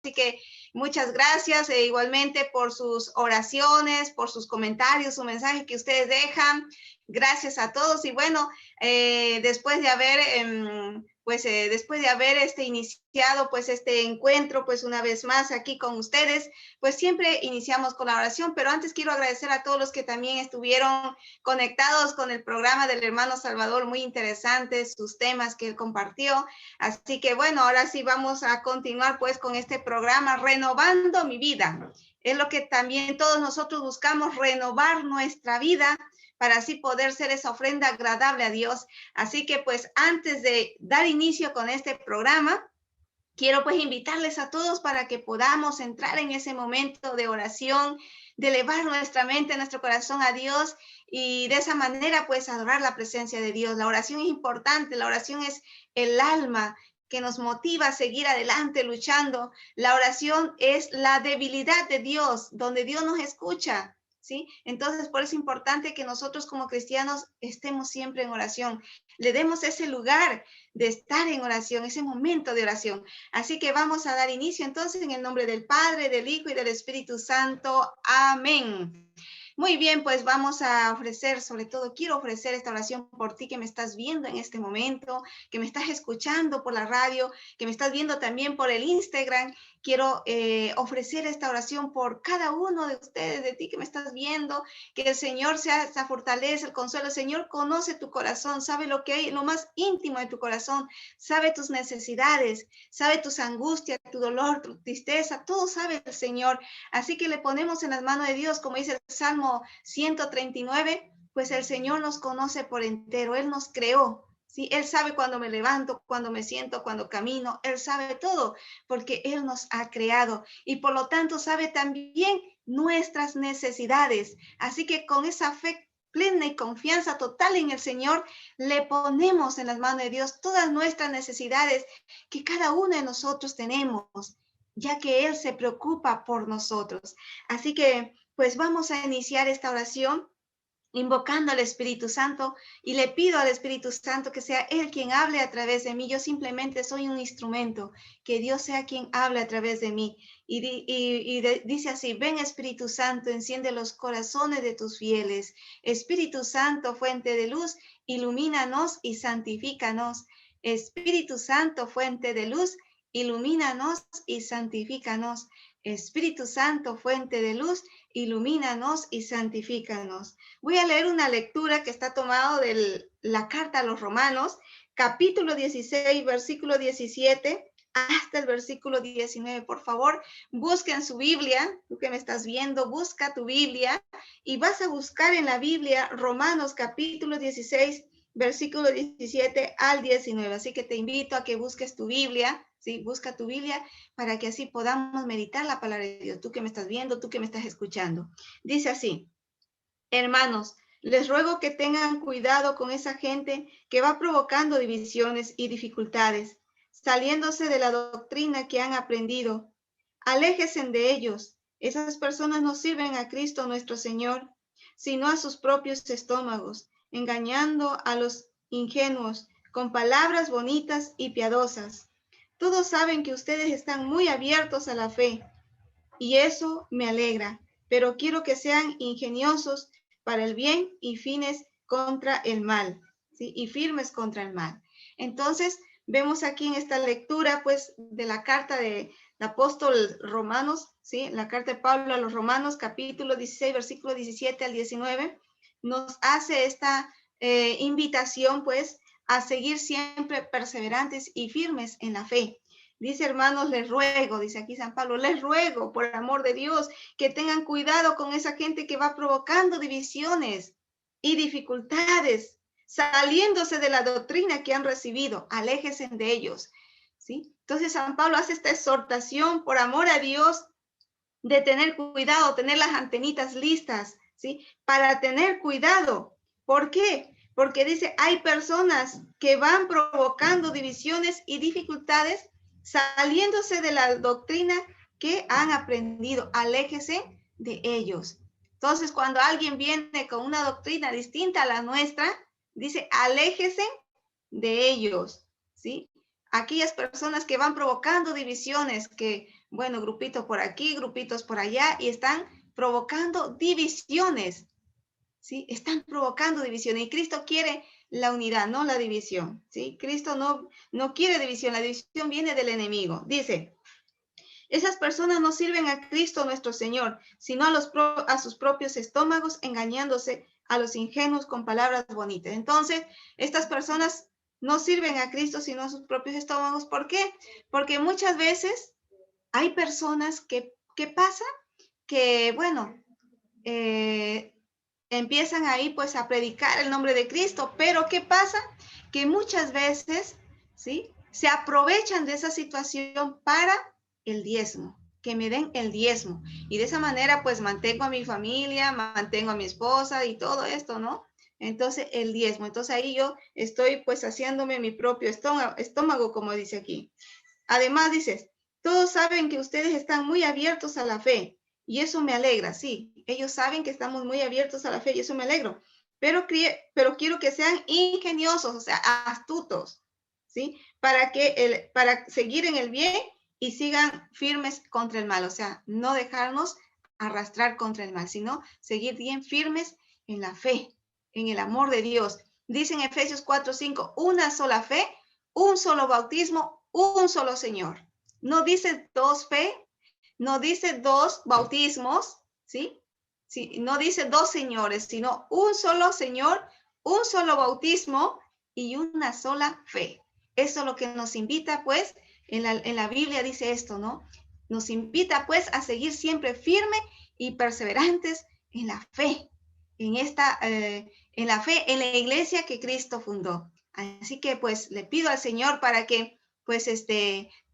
Así que muchas gracias igualmente por sus oraciones, por sus comentarios, su mensaje que ustedes dejan. Gracias a todos. Y bueno, después de haber, iniciado pues este encuentro, pues una vez más aquí con ustedes, pues siempre iniciamos con la oración, pero antes quiero agradecer a todos los que también estuvieron conectados con el programa del hermano Salvador, muy interesantes sus temas que él compartió. Así que bueno, ahora sí vamos a continuar pues con este programa Renovando mi Vida. Es lo que también todos nosotros buscamos, renovar nuestra vida para así poder ser esa ofrenda agradable a Dios. Así que pues antes de dar inicio con este programa, quiero pues invitarles a todos para que podamos entrar en ese momento de oración, de elevar nuestra mente, nuestro corazón a Dios y de esa manera pues adorar la presencia de Dios. La oración es importante, la oración es el alma que nos motiva a seguir adelante luchando. La oración es la debilidad de Dios, donde Dios nos escucha. ¿Sí? Entonces, por eso es importante que nosotros como cristianos estemos siempre en oración, le demos ese lugar de estar en oración, ese momento de oración. Así que vamos a dar inicio entonces en el nombre del Padre, del Hijo y del Espíritu Santo. Amén. Muy bien, pues vamos a ofrecer, sobre todo quiero ofrecer esta oración por ti que me estás viendo en este momento, que me estás escuchando por la radio, que me estás viendo también por el Instagram. Quiero ofrecer esta oración por cada uno de ustedes, de ti que me estás viendo, que el Señor sea esa fortaleza, el consuelo. El Señor conoce tu corazón, sabe lo que hay, lo más íntimo de tu corazón, sabe tus necesidades, sabe tus angustias, tu dolor, tu tristeza, todo sabe el Señor. Así que le ponemos en las manos de Dios, como dice el Salmo 139, pues el Señor nos conoce por entero, Él nos creó. ¿Sí? Él sabe cuando me levanto, cuando me siento, cuando camino, Él sabe todo, porque Él nos ha creado y por lo tanto sabe también nuestras necesidades. Así que con esa fe plena y confianza total en el Señor, le ponemos en las manos de Dios todas nuestras necesidades que cada uno de nosotros tenemos, ya que Él se preocupa por nosotros. Así que, pues vamos a iniciar esta oración invocando al Espíritu Santo y le pido al Espíritu Santo que sea Él quien hable a través de mí. Yo simplemente soy un instrumento, que Dios sea quien hable a través de mí. Dice así: ven Espíritu Santo, enciende los corazones de tus fieles. Espíritu Santo, fuente de luz, ilumínanos y santifícanos. Espíritu Santo, fuente de luz, ilumínanos y santifícanos. Espíritu Santo, fuente de luz, ilumínanos y santifícanos. Voy a leer una lectura que está tomado de la carta a los Romanos, capítulo 16, versículo 17 hasta el versículo 19. Por favor, busquen su Biblia. Tú que me estás viendo, busca tu Biblia y vas a buscar en la Biblia Romanos capítulo 16, versículo 17 al 19. Así que te invito a que busques tu Biblia. Sí, busca tu Biblia para que así podamos meditar la palabra de Dios. Tú que me estás viendo, tú que me estás escuchando. Dice así: hermanos, les ruego que tengan cuidado con esa gente que va provocando divisiones y dificultades, saliéndose de la doctrina que han aprendido. Aléjense de ellos. Esas personas no sirven a Cristo nuestro Señor, sino a sus propios estómagos, engañando a los ingenuos con palabras bonitas y piadosas. Todos saben que ustedes están muy abiertos a la fe, y eso me alegra, pero quiero que sean ingeniosos para el bien y fines contra el mal, ¿sí? Y firmes contra el mal. Entonces, vemos aquí en esta lectura, pues, de la carta del apóstol Romanos, ¿sí? La carta de Pablo a los Romanos, capítulo 16, versículo 17 al 19, nos hace esta invitación, pues, a seguir siempre perseverantes y firmes en la fe. Dice: hermanos, les ruego, dice aquí San Pablo, les ruego por el amor de Dios que tengan cuidado con esa gente que va provocando divisiones y dificultades, saliéndose de la doctrina que han recibido. Aléjense de ellos, ¿sí? Entonces San Pablo hace esta exhortación por amor a Dios de tener cuidado, tener las antenitas listas, ¿sí? Para tener cuidado. ¿Por qué? Porque dice, hay personas que van provocando divisiones y dificultades saliéndose de la doctrina que han aprendido. Aléjese de ellos. Entonces, cuando alguien viene con una doctrina distinta a la nuestra, dice, aléjese de ellos, ¿sí? Aquellas personas que van provocando divisiones, que bueno, grupitos por aquí, grupitos por allá, y están provocando divisiones, ¿sí? Están provocando divisiones. Y Cristo quiere la unidad, no la división, ¿sí? Cristo no quiere división, la división viene del enemigo. Dice, esas personas no sirven a Cristo nuestro Señor, sino a sus propios estómagos, engañándose a los ingenuos con palabras bonitas. Entonces, estas personas no sirven a Cristo, sino a sus propios estómagos. ¿Por qué? Porque muchas veces hay personas ¿qué pasa? Que, bueno, empiezan ahí pues a predicar el nombre de Cristo, pero ¿qué pasa? Que muchas veces, ¿sí? Se aprovechan de esa situación para el diezmo, que me den el diezmo. Y de esa manera pues mantengo a mi familia, mantengo a mi esposa y todo esto, ¿no? Entonces el diezmo. Entonces ahí yo estoy pues haciéndome mi propio estómago, como dice aquí. Además dices, todos saben que ustedes están muy abiertos a la fe y eso me alegra, sí, ellos saben que estamos muy abiertos a la fe y eso me alegro, pero quiero que sean ingeniosos, o sea, astutos, ¿sí? Para seguir en el bien y sigan firmes contra el mal, o sea, no dejarnos arrastrar contra el mal, sino seguir bien firmes en la fe, en el amor de Dios. Dice en Efesios 4:5, una sola fe, un solo bautismo, un solo Señor. No dice dos fe, no dice dos bautismos, ¿sí? Sí, no dice dos señores, sino un solo Señor, un solo bautismo y una sola fe. Eso es lo que nos invita, pues, en la Biblia dice esto, ¿no? Nos invita, pues, a seguir siempre firme y perseverantes en la fe, en la fe, en la iglesia que Cristo fundó. Así que, pues, le pido al Señor para que, pues,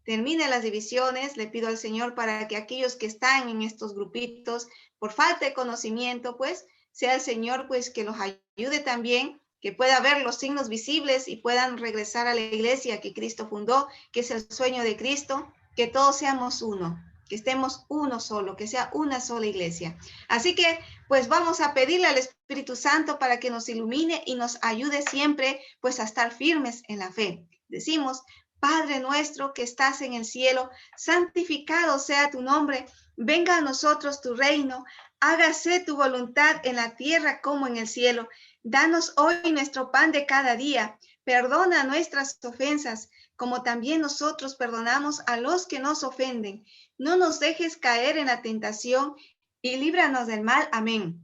termine las divisiones, le pido al Señor para que aquellos que están en estos grupitos, por falta de conocimiento, pues, sea el Señor, pues, que los ayude también, que pueda ver los signos visibles y puedan regresar a la iglesia que Cristo fundó, que es el sueño de Cristo, que todos seamos uno, que estemos uno solo, que sea una sola iglesia. Así que, pues, vamos a pedirle al Espíritu Santo para que nos ilumine y nos ayude siempre, pues, a estar firmes en la fe. Decimos, Padre nuestro que estás en el cielo, santificado sea tu nombre, venga a nosotros tu reino, hágase tu voluntad en la tierra como en el cielo. Danos hoy nuestro pan de cada día, perdona nuestras ofensas, como también nosotros perdonamos a los que nos ofenden. No nos dejes caer en la tentación y líbranos del mal. Amén.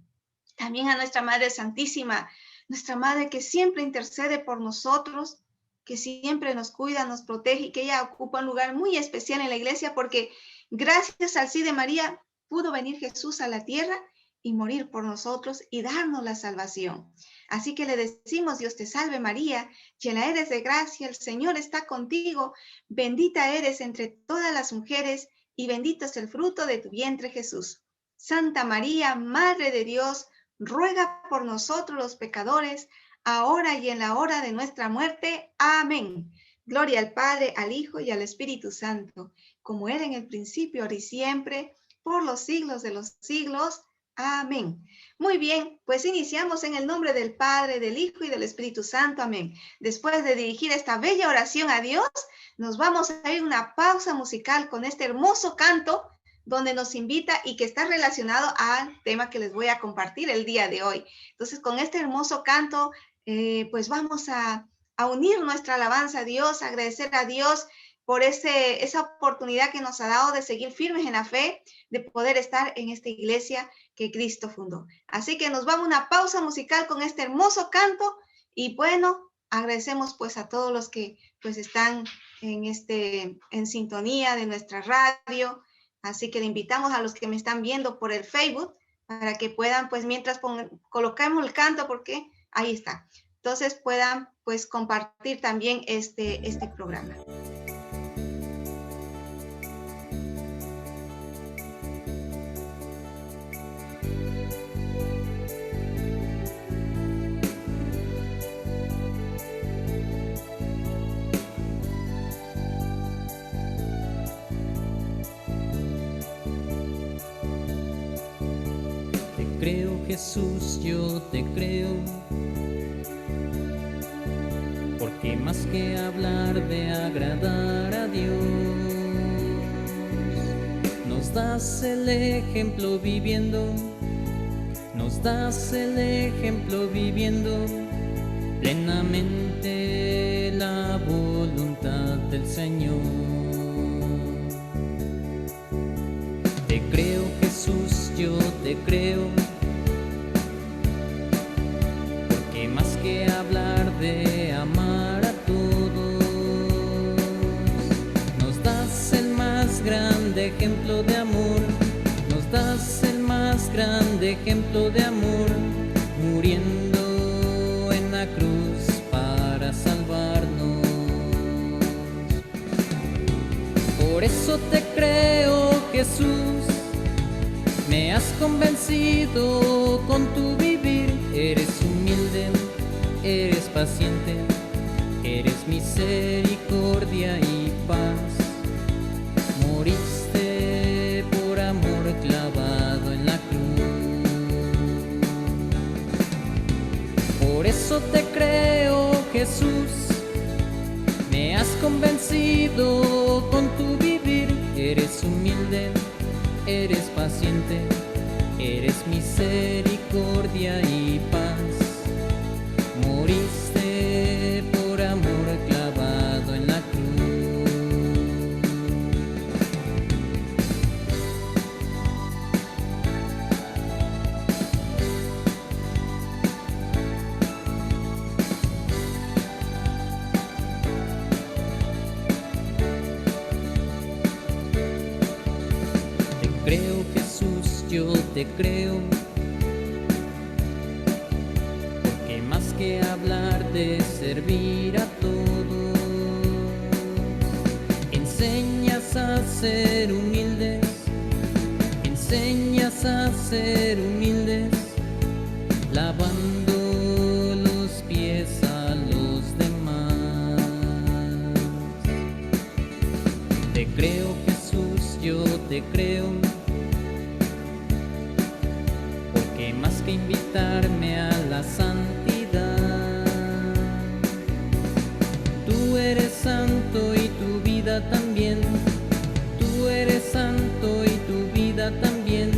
También a nuestra Madre Santísima, nuestra Madre que siempre intercede por nosotros, que siempre nos cuida, nos protege y que ella ocupa un lugar muy especial en la iglesia porque gracias al sí de María pudo venir Jesús a la tierra y morir por nosotros y darnos la salvación. Así que le decimos, Dios te salve María, llena eres de gracia, el Señor está contigo, bendita eres entre todas las mujeres y bendito es el fruto de tu vientre Jesús. Santa María, Madre de Dios, ruega por nosotros los pecadores, ahora y en la hora de nuestra muerte. Amén. Gloria al Padre, al Hijo y al Espíritu Santo, como era en el principio, ahora y siempre, por los siglos de los siglos. Amén. Muy bien, pues iniciamos en el nombre del Padre, del Hijo y del Espíritu Santo. Amén. Después de dirigir esta bella oración a Dios, nos vamos a ir a una pausa musical con este hermoso canto donde nos invita y que está relacionado al tema que les voy a compartir el día de hoy. Entonces, con este hermoso canto, pues vamos a unir nuestra alabanza a Dios, a agradecer a Dios por esa oportunidad que nos ha dado de seguir firmes en la fe, de poder estar en esta iglesia que Cristo fundó. Así que nos vamos a una pausa musical con este hermoso canto y bueno, agradecemos pues a todos los que pues están en sintonía de nuestra radio. Así que le invitamos a los que me están viendo por el Facebook para que puedan, pues mientras colocamos el canto, porque ahí está. Entonces puedan, pues compartir también este programa. Creo, Jesús, yo te creo, porque más que hablar de agradar a Dios, Nos das el ejemplo viviendo, nos das el ejemplo viviendo plenamente la voluntad del Señor. Te creo, Jesús, yo te creo, porque más que hablar de amar a todos, nos das el más grande ejemplo de amor, nos das el más grande ejemplo de amor, muriendo en la cruz para salvarnos. Por eso te creo, Jesús, me has convencido con tu vivir. Eres humilde, eres paciente, eres misericordia y paz. Moriste por amor clavado en la cruz. Por eso te creo, Jesús, me has convencido con tu vivir. Eres humilde, eres paciente, eres misericordia y paz. Moriste por amor clavado en la cruz. Te creo, Jesús, yo te creo, porque más que hablar de servir a todos, enseñas a ser humildes, enseñas a ser humildes, lavando los pies a los demás. Te creo, Jesús, yo te creo, porque más que invitarme a la santidad, tú eres santo y tu vida también, tú eres santo y tu vida también,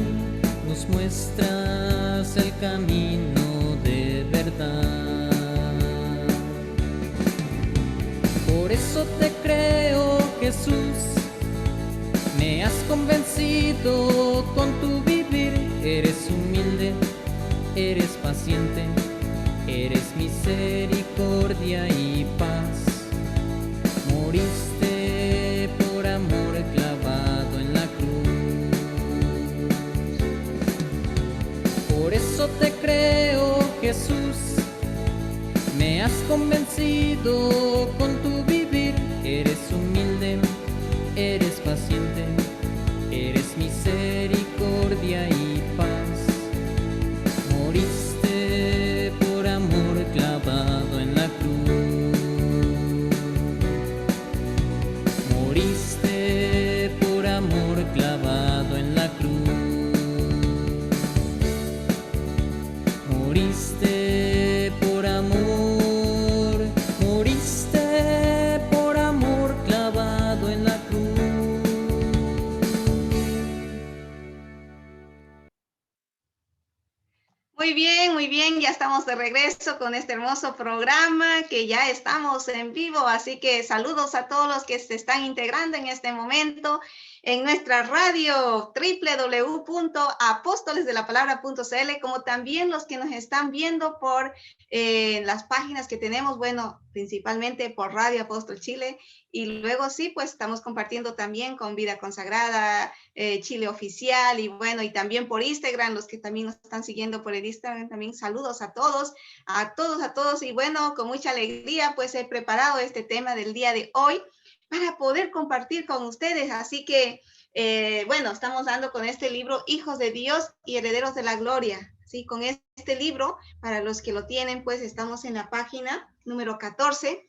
nos muestras el camino de verdad. Por eso te creo, Jesús, me has convencido con tu vivir. Eres humilde, eres paciente, eres misericordia y paz. Moriste por amor clavado en la cruz. Por eso te creo, Jesús, me has convencido con tu vivir. Eres humilde, eres paciente, eres misericordia y paz. Moriste por amor clavado en la cruz. Moriste por amor clavado en la cruz. Moriste por amor, moriste por amor clavado en la cruz. Muy bien, ya estamos de regreso con este hermoso programa que ya estamos en vivo, así que saludos a todos los que se están integrando en este momento en nuestra radio www.apostolesdelapalabra.cl, como también los que nos están viendo por las páginas que tenemos, bueno, principalmente por Radio Apóstol Chile, y luego sí, pues estamos compartiendo también con Vida Consagrada, Chile Oficial, y bueno, y también por Instagram, los que también nos están siguiendo por el Instagram, también saludos a todos, y bueno, con mucha alegría, pues he preparado este tema del día de hoy para poder compartir con ustedes, así que, bueno, estamos dando con este libro, Hijos de Dios y Herederos de la Gloria, ¿sí? Con este libro, para los que lo tienen, pues estamos en la página número 14,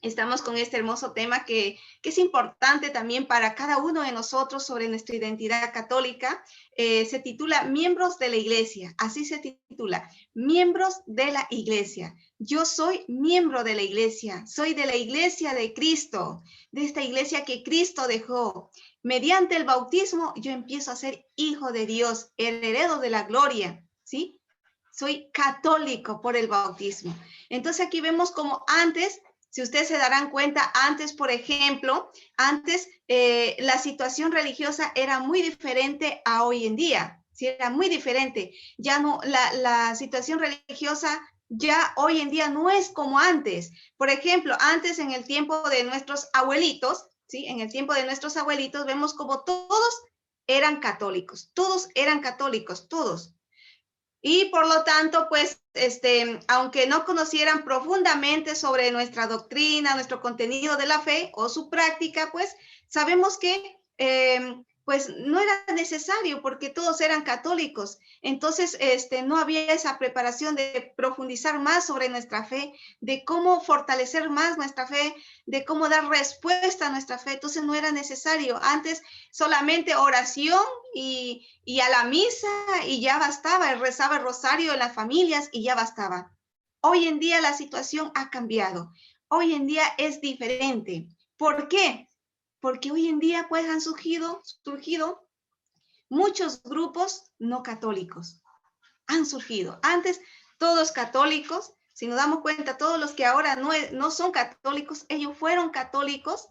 estamos con este hermoso tema que es importante también para cada uno de nosotros sobre nuestra identidad católica. Se titula Miembros de la Iglesia, así se titula, Miembros de la Iglesia. Yo soy miembro de la Iglesia, soy de la Iglesia de Cristo, de esta Iglesia que Cristo dejó. mediante el bautismo, yo empiezo a ser hijo de Dios, heredero de la gloria, ¿sí? Soy católico por el bautismo. Entonces aquí vemos como antes, si ustedes se darán cuenta, antes, por ejemplo, antes la situación religiosa era muy diferente a hoy en día, ¿sí? Era muy diferente. Ya no, la situación religiosa ya hoy en día no es como antes. Por ejemplo, antes en el tiempo de nuestros abuelitos, ¿sí? En el tiempo de nuestros abuelitos vemos como todos eran católicos, todos. Y por lo tanto, pues, aunque no conocieran profundamente sobre nuestra doctrina, nuestro contenido de la fe o su práctica, pues, sabemos que, pues, no era necesario porque todos eran católicos. Entonces, no había esa preparación de profundizar más sobre nuestra fe, de cómo fortalecer más nuestra fe, de cómo dar respuesta a nuestra fe. Entonces, no era necesario. Antes, solamente oración y a la misa y ya bastaba, rezaba el rosario en las familias y ya bastaba. Hoy en día la situación ha cambiado, hoy en día es diferente. ¿Por qué? Porque hoy en día pues han surgido muchos grupos no católicos, han surgido. Antes todos católicos, si nos damos cuenta, todos los que ahora no son católicos, ellos fueron católicos,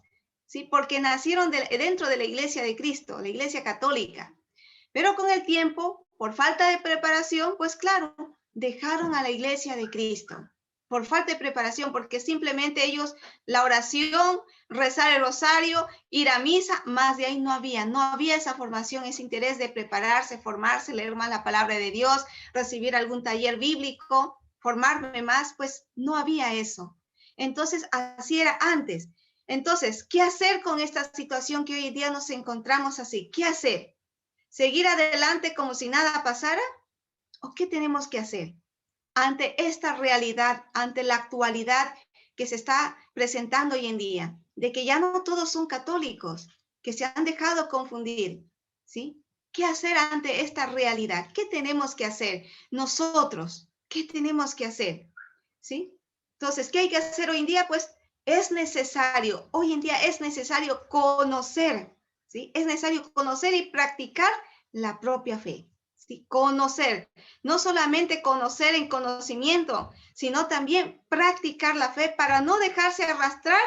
¿sí? Porque nacieron dentro de la Iglesia de Cristo, la Iglesia católica. Pero con el tiempo, por falta de preparación, pues claro, dejaron a la Iglesia de Cristo. Por falta de preparación, porque simplemente ellos, la oración, rezar el rosario, ir a misa, más de ahí no había esa formación, ese interés de prepararse, formarse, leer más la palabra de Dios, recibir algún taller bíblico, formarme más, pues no había eso. Entonces, así era antes. Entonces, ¿qué hacer con esta situación que hoy en día nos encontramos así? ¿Qué hacer? ¿Seguir adelante como si nada pasara? ¿O qué tenemos que hacer ante esta realidad, ante la actualidad que se está presentando hoy en día? De que ya no todos son católicos, que se han dejado confundir, ¿sí? ¿Qué hacer ante esta realidad? ¿Qué tenemos que hacer nosotros? ¿Qué tenemos que hacer? ¿Sí? Entonces, ¿qué hay que hacer hoy en día? Pues es necesario, hoy en día es necesario conocer, ¿sí? Es necesario conocer y practicar la propia fe, ¿sí? Conocer, no solamente conocer en conocimiento, sino también practicar la fe para no dejarse arrastrar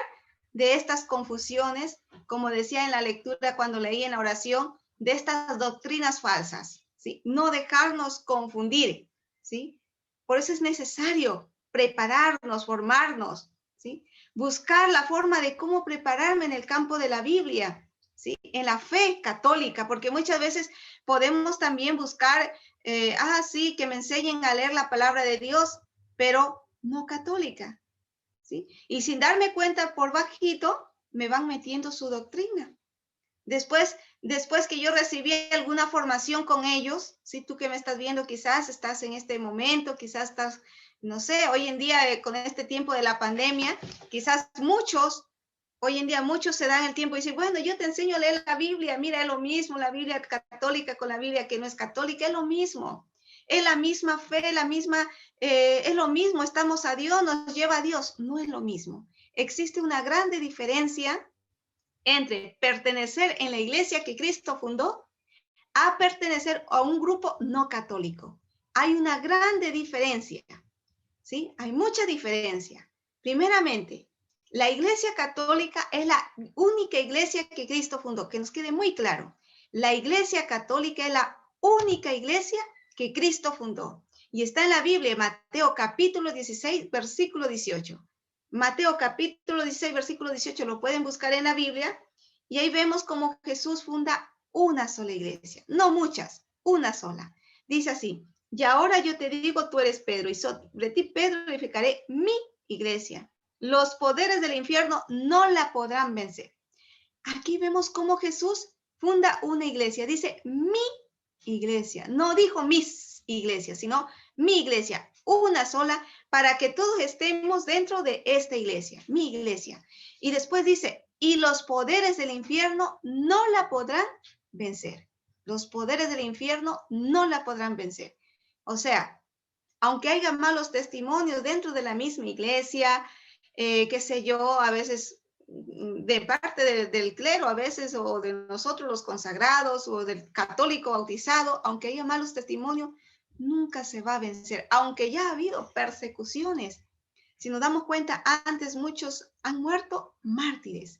de estas confusiones, como decía en la lectura cuando leí en la oración, de estas doctrinas falsas, ¿sí? No dejarnos confundir, ¿sí? Por eso es necesario prepararnos, formarnos, ¿sí? Buscar la forma de cómo prepararme en el campo de la Biblia, ¿sí? En la fe católica, porque muchas veces podemos también buscar, sí, que me enseñen a leer la palabra de Dios, pero no católica, ¿sí? Y sin darme cuenta, por bajito, me van metiendo su doctrina. Después que yo recibí alguna formación con ellos, si tú que me estás viendo, quizás estás en este momento, quizás estás, no sé, hoy en día con este tiempo de la pandemia, quizás hoy en día muchos se dan el tiempo y dicen, bueno, yo te enseño a leer la Biblia, mira, es lo mismo, la Biblia católica con la Biblia que no es católica, es lo mismo. Es la misma fe, es lo mismo, estamos a Dios, nos lleva a Dios. No es lo mismo. Existe una grande diferencia entre pertenecer en la iglesia que Cristo fundó a pertenecer a un grupo no católico. Hay una grande diferencia, ¿sí? Hay mucha diferencia. Primeramente, la iglesia católica es la única iglesia que Cristo fundó, que nos quede muy claro. La iglesia católica es la única iglesia que Cristo fundó. Y está en la Biblia, Mateo capítulo 16, versículo 18. Mateo capítulo 16, versículo 18, lo pueden buscar en la Biblia, y ahí vemos cómo Jesús funda una sola iglesia, no muchas, una sola. Dice así, y ahora yo te digo, tú eres Pedro, y sobre ti, Pedro, edificaré mi iglesia. Los poderes del infierno no la podrán vencer. Aquí vemos cómo Jesús funda una iglesia, dice mi iglesia, no dijo mis iglesias, sino mi iglesia, una sola, para que todos estemos dentro de esta iglesia, mi iglesia. Y después dice, y los poderes del infierno no la podrán vencer. Los poderes del infierno no la podrán vencer. O sea, aunque haya malos testimonios dentro de la misma iglesia, qué sé yo, a veces de parte del clero a veces, o de nosotros los consagrados, o del católico bautizado, aunque haya malos testimonios, nunca se va a vencer, aunque ya ha habido persecuciones. Si nos damos cuenta, antes muchos han muerto mártires,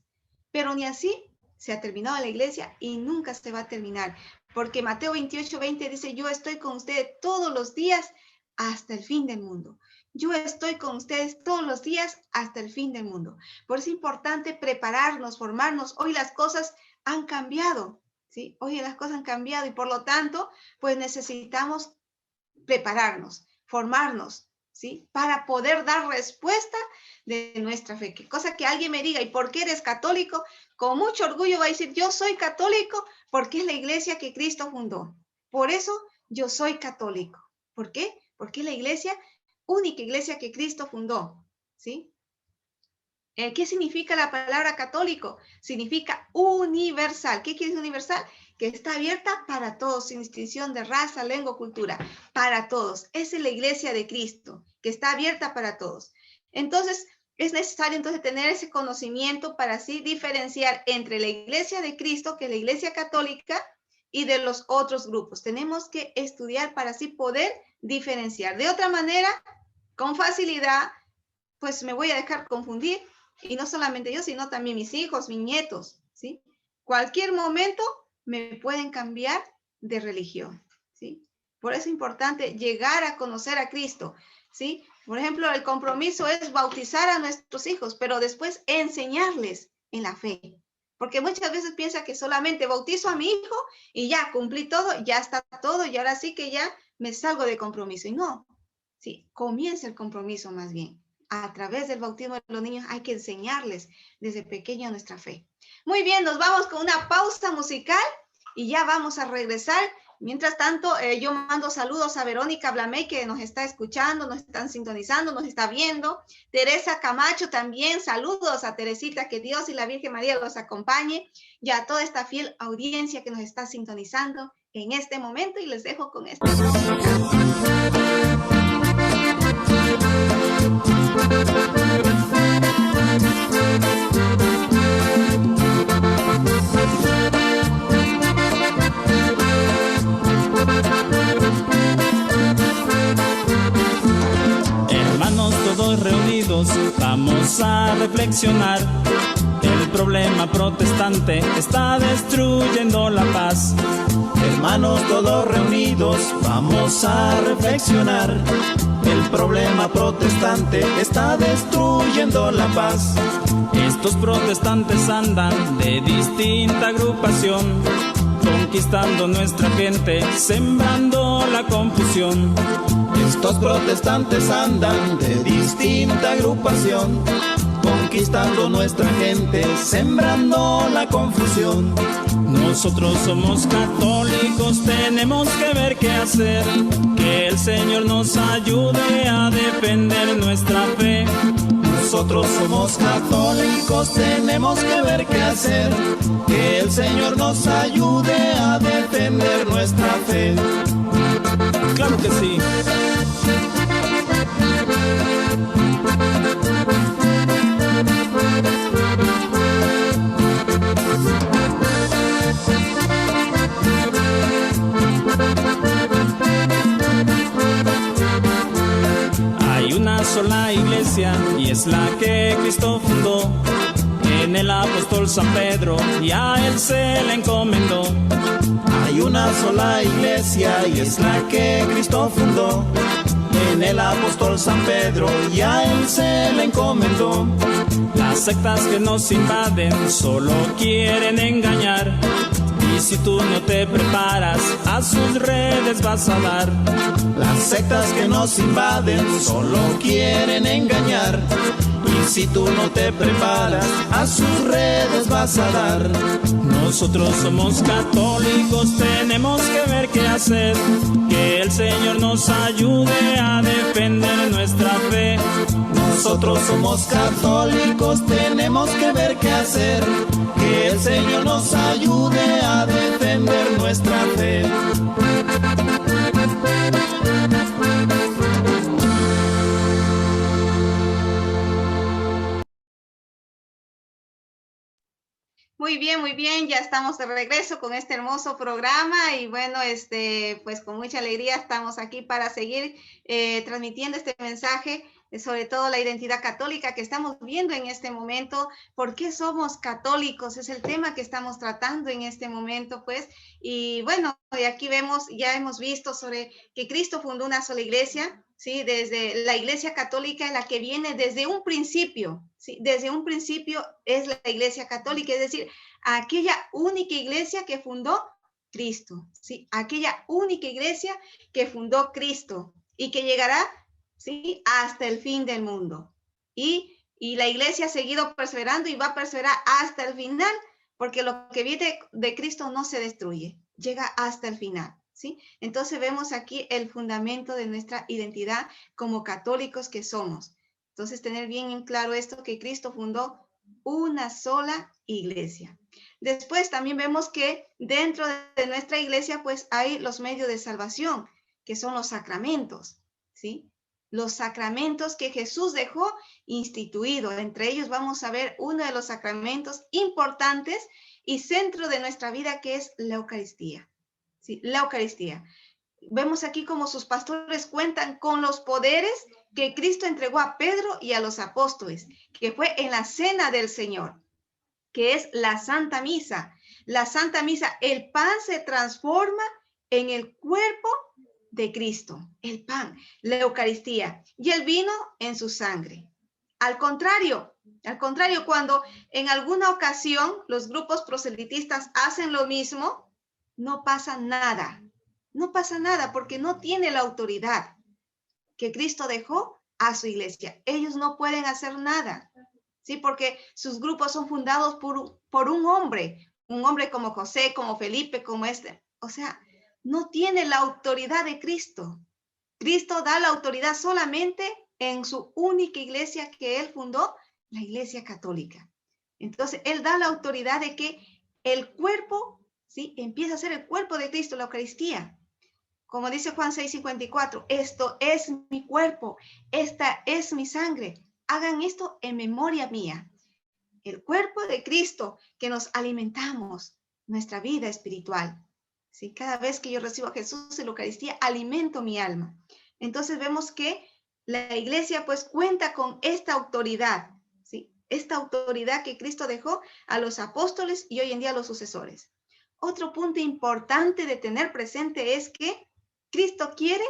pero ni así se ha terminado la iglesia y nunca se va a terminar, porque Mateo 28:20 dice, yo estoy con ustedes todos los días hasta el fin del mundo. Yo estoy con ustedes todos los días hasta el fin del mundo. Por eso es importante prepararnos, formarnos. Hoy las cosas han cambiado, ¿sí? Hoy las cosas han cambiado y por lo tanto, pues necesitamos prepararnos, formarnos, ¿sí? Para poder dar respuesta de nuestra fe. Que cosa que alguien me diga, ¿y por qué eres católico? Con mucho orgullo va a decir, yo soy católico porque es la iglesia que Cristo fundó. Por eso yo soy católico. ¿Por qué? Porque es la iglesia, única iglesia que Cristo fundó, ¿sí? ¿Qué significa la palabra católico? Significa universal. ¿Qué quiere decir universal? Que está abierta para todos, sin distinción de raza, lengua, cultura, para todos. Esa es la iglesia de Cristo, que está abierta para todos. Entonces, es necesario entonces tener ese conocimiento para así diferenciar entre la iglesia de Cristo, que es la iglesia católica, y de los otros grupos. Tenemos que estudiar para así poder diferenciar. De otra manera, con facilidad, pues me voy a dejar confundir, y no solamente yo, sino también mis hijos, mis nietos, ¿sí? Cualquier momento me pueden cambiar de religión, ¿sí? Por eso es importante llegar a conocer a Cristo, ¿sí? Por ejemplo, el compromiso es bautizar a nuestros hijos, pero después enseñarles en la fe. Porque muchas veces piensa que solamente bautizo a mi hijo y ya cumplí todo, ya está todo, y ahora sí que ya me salgo de compromiso. Y no, sí, comienza el compromiso más bien. A través del bautismo de los niños hay que enseñarles desde pequeño nuestra fe. Muy bien, nos vamos con una pausa musical y ya vamos a regresar. Mientras tanto, yo mando saludos a Verónica Blamey, que nos está escuchando, nos están sintonizando, nos está viendo. Teresa Camacho también, saludos a Teresita, que Dios y la Virgen María los acompañe, y a toda esta fiel audiencia que nos está sintonizando en este momento, y les dejo con esto. Hermanos todos reunidos, vamos a reflexionar. El problema protestante está destruyendo la paz. Hermanos todos reunidos, vamos a reflexionar. El problema protestante está destruyendo la paz. Estos protestantes andan de distinta agrupación, conquistando nuestra gente, sembrando la confusión. Estos protestantes andan de distinta agrupación, conquistando nuestra gente, sembrando la confusión. Nosotros somos católicos, tenemos que ver qué hacer, que el Señor nos ayude a defender nuestra fe. Nosotros somos católicos, tenemos que ver qué hacer, que el Señor nos ayude a defender nuestra fe. Claro que sí. Hay una sola iglesia y es la que Cristo fundó. En el apóstol San Pedro y a él se le encomendó. Hay una sola iglesia y es la que Cristo fundó. En el apóstol San Pedro y a él se le encomendó. Las sectas que nos invaden solo quieren engañar, y si tú no te preparas, a sus redes vas a dar. Las sectas que nos invaden solo quieren engañar, y si tú no te preparas, a sus redes vas a dar. Nosotros somos católicos, tenemos que ver qué hacer, que el Señor nos ayude a defender nuestra fe. Nosotros somos católicos, tenemos que ver qué hacer, que el Señor nos ayude a defender nuestra fe. muy bien, ya estamos de regreso con este hermoso programa y bueno, pues con mucha alegría estamos aquí para seguir transmitiendo este mensaje, sobre todo la identidad católica que estamos viendo en este momento. ¿Por qué somos católicos? Es el tema que estamos tratando en este momento, pues, y bueno, y aquí vemos, ya hemos visto sobre que Cristo fundó una sola iglesia, ¿sí? Desde la iglesia católica, la que viene desde un principio, ¿sí? Desde un principio es la iglesia católica, es decir, aquella única iglesia que fundó Cristo, ¿sí? Aquella única iglesia que fundó Cristo y que llegará, ¿sí? Hasta el fin del mundo. Y la iglesia ha seguido perseverando y va a perseverar hasta el final, porque lo que viene de Cristo no se destruye, llega hasta el final. ¿Sí? Entonces vemos aquí el fundamento de nuestra identidad como católicos que somos. Entonces tener bien en claro esto, que Cristo fundó una sola iglesia. Después también vemos que dentro de nuestra iglesia pues hay los medios de salvación, que son los sacramentos, ¿sí? Los sacramentos que Jesús dejó instituido. Entre ellos vamos a ver uno de los sacramentos importantes y centro de nuestra vida, que es la Eucaristía. Sí, la Eucaristía. Vemos aquí cómo sus pastores cuentan con los poderes que Cristo entregó a Pedro y a los apóstoles, que fue en la cena del Señor, que es la Santa Misa. La Santa Misa, el pan se transforma en el cuerpo de Cristo, el pan, la Eucaristía, y el vino en su sangre. Al contrario, cuando en alguna ocasión los grupos proselitistas hacen lo mismo, no pasa nada, no pasa nada porque no tiene la autoridad que Cristo dejó a su iglesia. Ellos no pueden hacer nada, ¿sí? Porque sus grupos son fundados por un hombre como José, como Felipe, como este. O sea, no tiene la autoridad de Cristo. Cristo da la autoridad solamente en su única iglesia que él fundó, la Iglesia Católica. Entonces, él da la autoridad de que el cuerpo, ¿sí? Empieza a ser el cuerpo de Cristo, la Eucaristía. Como dice Juan 6:54, esto es mi cuerpo, esta es mi sangre. Hagan esto en memoria mía. El cuerpo de Cristo que nos alimentamos, nuestra vida espiritual. ¿Sí? Cada vez que yo recibo a Jesús en la Eucaristía, alimento mi alma. Entonces vemos que la iglesia pues cuenta con esta autoridad, ¿sí? Esta autoridad que Cristo dejó a los apóstoles y hoy en día a los sucesores. Otro punto importante de tener presente es que Cristo quiere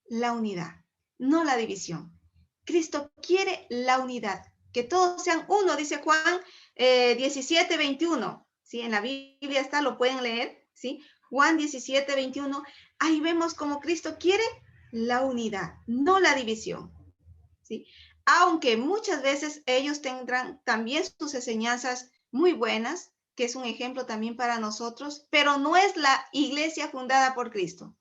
la unidad, no la división. Cristo quiere la unidad, que todos sean uno, dice Juan 17:21. ¿Sí? En la Biblia está, lo pueden leer, ¿sí? Juan 17:21. Ahí vemos cómo Cristo quiere la unidad, no la división, ¿sí? Aunque muchas veces ellos tendrán también sus enseñanzas muy buenas, que es un ejemplo también para nosotros, pero no es la iglesia fundada por Cristo,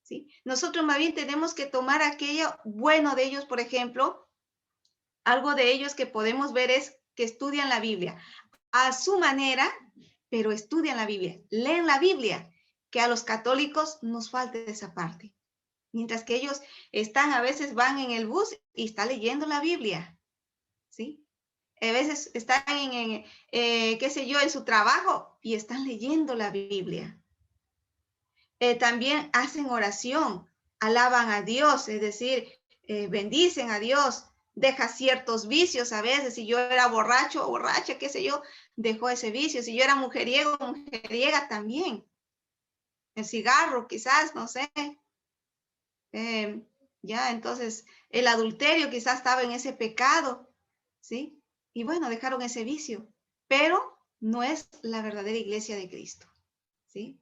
¿sí? Nosotros más bien tenemos que tomar aquello bueno de ellos. Por ejemplo, algo de ellos que podemos ver es que estudian la Biblia a su manera, pero estudian la Biblia, leen la Biblia, que a los católicos nos falta esa parte. Mientras que ellos a veces van en el bus y están leyendo la Biblia, ¿sí? A veces están qué sé yo, en su trabajo y están leyendo la Biblia. También hacen oración, alaban a Dios, es decir, bendicen a Dios, deja ciertos vicios a veces. Si yo era borracho o borracha, qué sé yo, dejó ese vicio. Si yo era mujeriego o mujeriega también. El cigarro quizás, no sé. Ya, entonces, el adulterio quizás estaba en ese pecado, ¿sí? Y bueno, dejaron ese vicio, pero no es la verdadera iglesia de Cristo, ¿sí?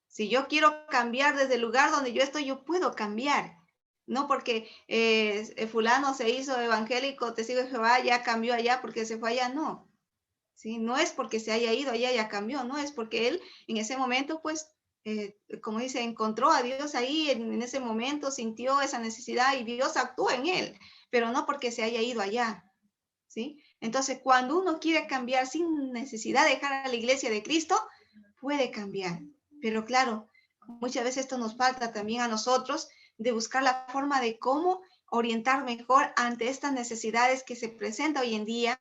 Si yo quiero cambiar desde el lugar donde yo estoy, yo puedo cambiar. No porque fulano se hizo evangélico, testigo de Jehová, ya cambió allá porque se fue allá, no. ¿Sí? No es porque se haya ido allá, ya cambió, no, es porque él en ese momento, pues, como dice, encontró a Dios ahí en ese momento, sintió esa necesidad y Dios actuó en él, pero no porque se haya ido allá, ¿sí? Entonces, cuando uno quiere cambiar sin necesidad de dejar a la iglesia de Cristo, puede cambiar. Pero claro, muchas veces esto nos falta también a nosotros, de buscar la forma de cómo orientar mejor ante estas necesidades que se presentan hoy en día,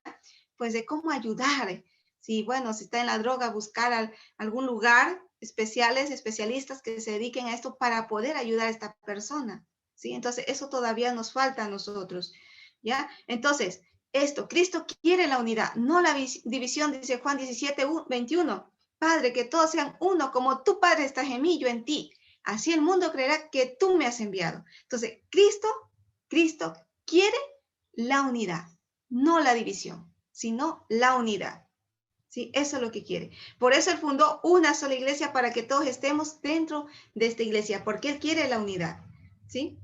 pues de cómo ayudar, Si, bueno, si está en la droga, buscar algún lugar, especialistas que se dediquen a esto para poder ayudar a esta persona, ¿sí? Entonces, eso todavía nos falta a nosotros, ¿ya? Entonces, Cristo quiere la unidad, no la división, dice Juan 17:21. Padre, que todos sean uno, como tu Padre estás en mí, yo en ti. Así el mundo creerá que tú me has enviado. Entonces, Cristo quiere la unidad, no la división, sino la unidad. ¿Sí? Eso es lo que quiere. Por eso Él fundó una sola iglesia para que todos estemos dentro de esta iglesia, porque Él quiere la unidad. ¿Sí?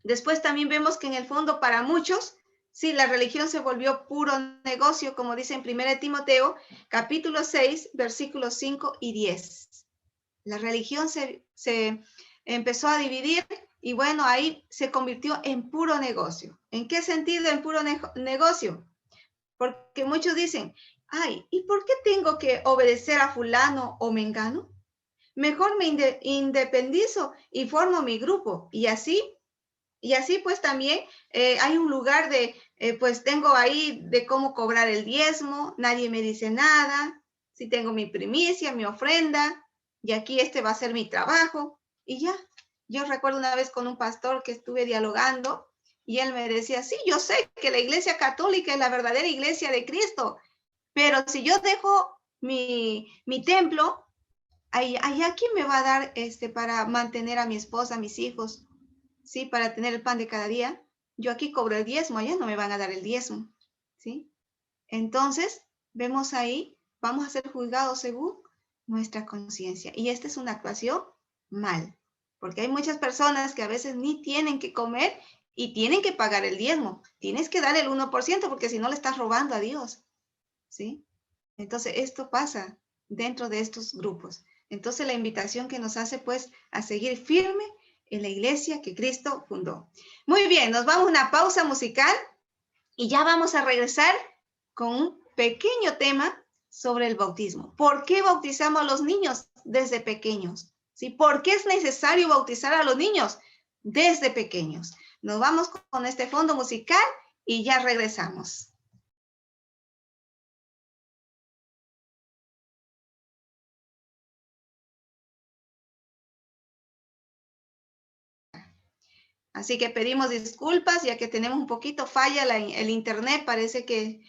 Después también vemos que en el fondo para muchos, sí, la religión se volvió puro negocio, como dice en 1 Timoteo, capítulo 6, versículos 5 y 10. La religión se empezó a dividir y bueno, ahí se convirtió en puro negocio. ¿En qué sentido en puro negocio? Porque muchos dicen, ay, ¿y por qué tengo que obedecer a fulano o mengano? Mejor me independizo y formo mi grupo. Y así pues también hay un lugar pues tengo ahí de cómo cobrar el diezmo, nadie me dice nada, si tengo mi primicia, mi ofrenda, y aquí va a ser mi trabajo, y ya. Yo recuerdo una vez con un pastor que estuve dialogando, y él me decía, sí, yo sé que la iglesia católica es la verdadera iglesia de Cristo, pero si yo dejo mi templo, allá ¿quién me va a dar para mantener a mi esposa, a mis hijos? ¿Sí? Para tener el pan de cada día. Yo aquí cobro el diezmo, allá no me van a dar el diezmo. ¿Sí? Entonces, vemos ahí, vamos a ser juzgados según nuestra conciencia. Y esta es una actuación mal, porque hay muchas personas que a veces ni tienen que comer y tienen que pagar el diezmo. Tienes que dar el 1% porque si no le estás robando a Dios. ¿Sí? Entonces, esto pasa dentro de estos grupos. Entonces, la invitación que nos hace, pues, a seguir firme en la iglesia que Cristo fundó. Muy bien, nos vamos a una pausa musical y ya vamos a regresar con un pequeño tema sobre el bautismo. ¿Por qué bautizamos a los niños desde pequeños? ¿Sí? ¿Por qué es necesario bautizar a los niños desde pequeños? Nos vamos con este fondo musical y ya regresamos. Así que pedimos disculpas, ya que tenemos un poquito falla el internet. Parece que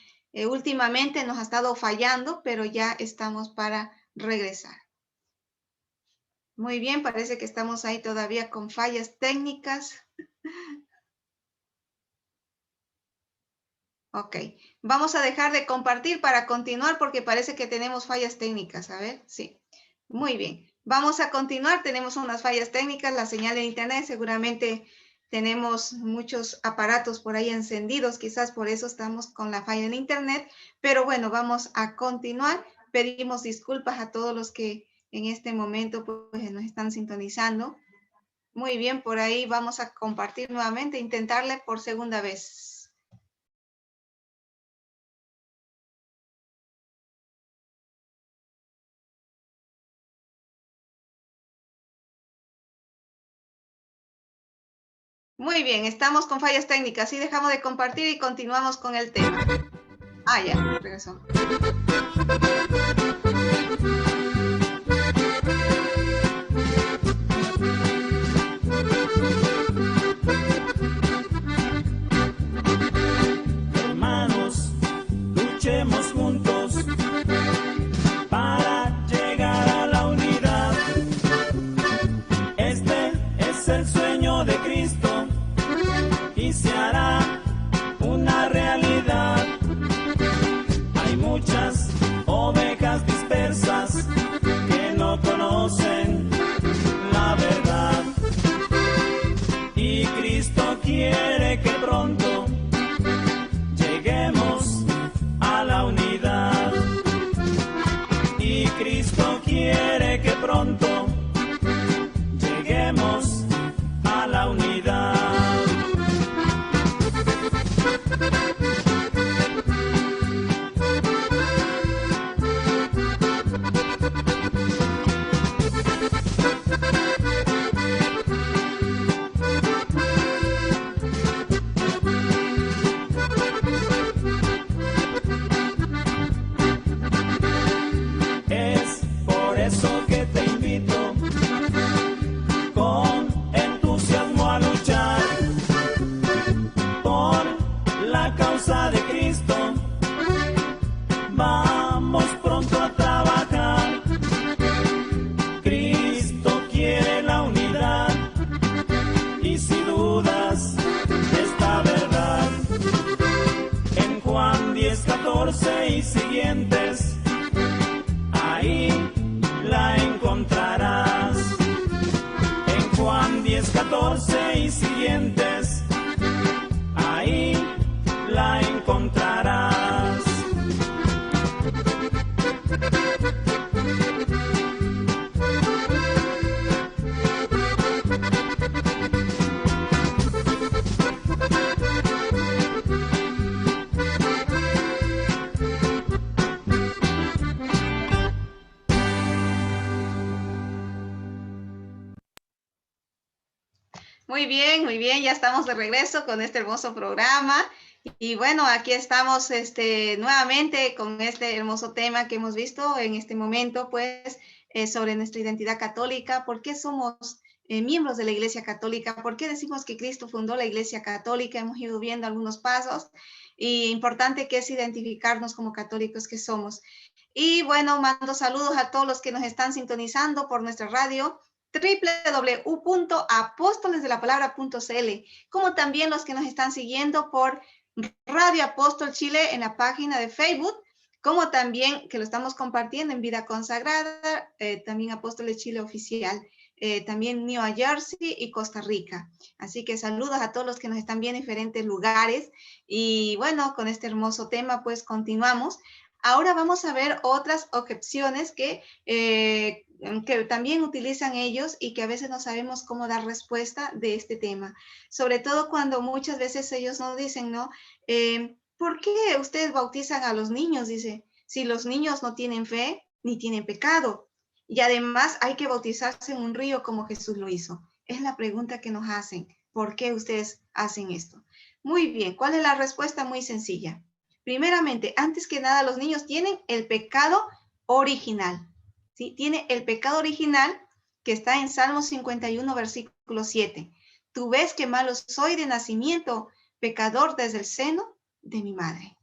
últimamente nos ha estado fallando, pero ya estamos para regresar. Muy bien, parece que estamos ahí todavía con fallas técnicas. Ok, vamos a dejar de compartir para continuar porque parece que tenemos fallas técnicas. A ver, sí. Muy bien, vamos a continuar. Tenemos unas fallas técnicas, la señal de internet seguramente... Tenemos muchos aparatos por ahí encendidos, quizás por eso estamos con la falla en internet, pero bueno, vamos a continuar. Pedimos disculpas a todos los que en este momento pues, nos están sintonizando. Muy bien, por ahí vamos a compartir nuevamente, intentarle por segunda vez. Muy bien, estamos con fallas técnicas y dejamos de compartir y continuamos con el tema. Ah, ya, regresó. Hermanos, luchemos juntos para llegar a la unidad. Este es el sueño de Cristo. Y se hará una realidad. Hay muchas ovejas 14 y siguientes, ahí la encontrarás. En Juan 10, 14 y siguientes, ahí la encontrarás. Muy bien, ya estamos de regreso con este hermoso programa. Y bueno, aquí estamos nuevamente con este hermoso tema que hemos visto en este momento, pues, sobre nuestra identidad católica. ¿Por qué somos miembros de la Iglesia Católica? ¿Por qué decimos que Cristo fundó la Iglesia Católica? Hemos ido viendo algunos pasos y importante que es identificarnos como católicos que somos. Y bueno, mando saludos a todos los que nos están sintonizando por nuestra radio www.apostolesdelapalabra.cl, como también los que nos están siguiendo por Radio Apóstol Chile en la página de Facebook, como también que lo estamos compartiendo en Vida Consagrada, también Apóstoles Chile Oficial, también New Jersey y Costa Rica. Así que saludos a todos los que nos están viendo en diferentes lugares. Y bueno, con este hermoso tema pues continuamos. Ahora vamos a ver otras objeciones que también utilizan ellos y que a veces no sabemos cómo dar respuesta de este tema. Sobre todo cuando muchas veces ellos nos dicen, ¿no? ¿Por qué ustedes bautizan a los niños? Dice, si los niños no tienen fe ni tienen pecado. Y además hay que bautizarse en un río como Jesús lo hizo. Es la pregunta que nos hacen. ¿Por qué ustedes hacen esto? Muy bien, ¿cuál es la respuesta? Muy sencilla. Primeramente, antes que nada, los niños tienen el pecado original. ¿Sí? Tiene el pecado original que está en Salmo 51, versículo 7. Tú ves que malo soy de nacimiento, pecador desde el seno de mi madre.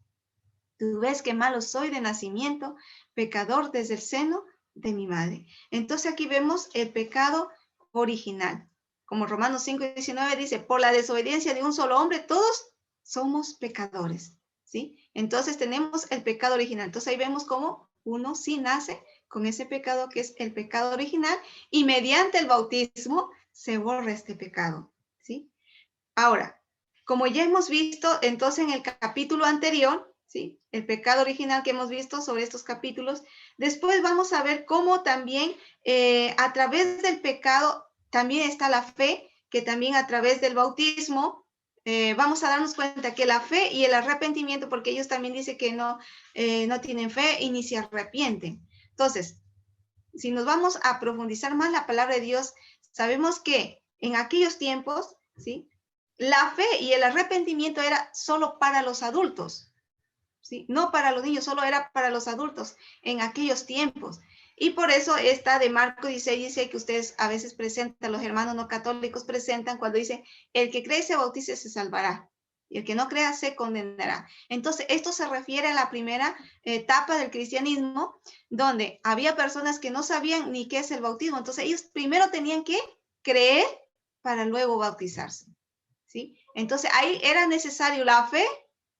Tú ves que malo soy de nacimiento, pecador desde el seno de mi madre. Entonces aquí vemos el pecado original. Como Romanos 5:19 dice, por la desobediencia de un solo hombre, todos somos pecadores. ¿Sí? Entonces tenemos el pecado original. Entonces ahí vemos cómo uno sí nace con ese pecado que es el pecado original y mediante el bautismo se borra este pecado. ¿Sí? Ahora, como ya hemos visto entonces en el capítulo anterior, ¿sí? El pecado original que hemos visto sobre estos capítulos, después vamos a ver cómo también a través del pecado también está la fe, que también a través del bautismo vamos a darnos cuenta que la fe y el arrepentimiento, porque ellos también dicen que no tienen fe y ni se arrepienten. Entonces, si nos vamos a profundizar más la palabra de Dios, sabemos que en aquellos tiempos, ¿sí? La fe y el arrepentimiento era solo para los adultos, ¿sí? No para los niños, solo era para los adultos en aquellos tiempos. Y por eso esta de Marcos 16 dice que ustedes a veces presentan, los hermanos no católicos presentan cuando dice, el que cree y se bautice se salvará, y el que no crea se condenará. Entonces, esto se refiere a la primera etapa del cristianismo, donde había personas que no sabían ni qué es el bautismo. Entonces, ellos primero tenían que creer para luego bautizarse, ¿sí? Entonces, ahí era necesario la fe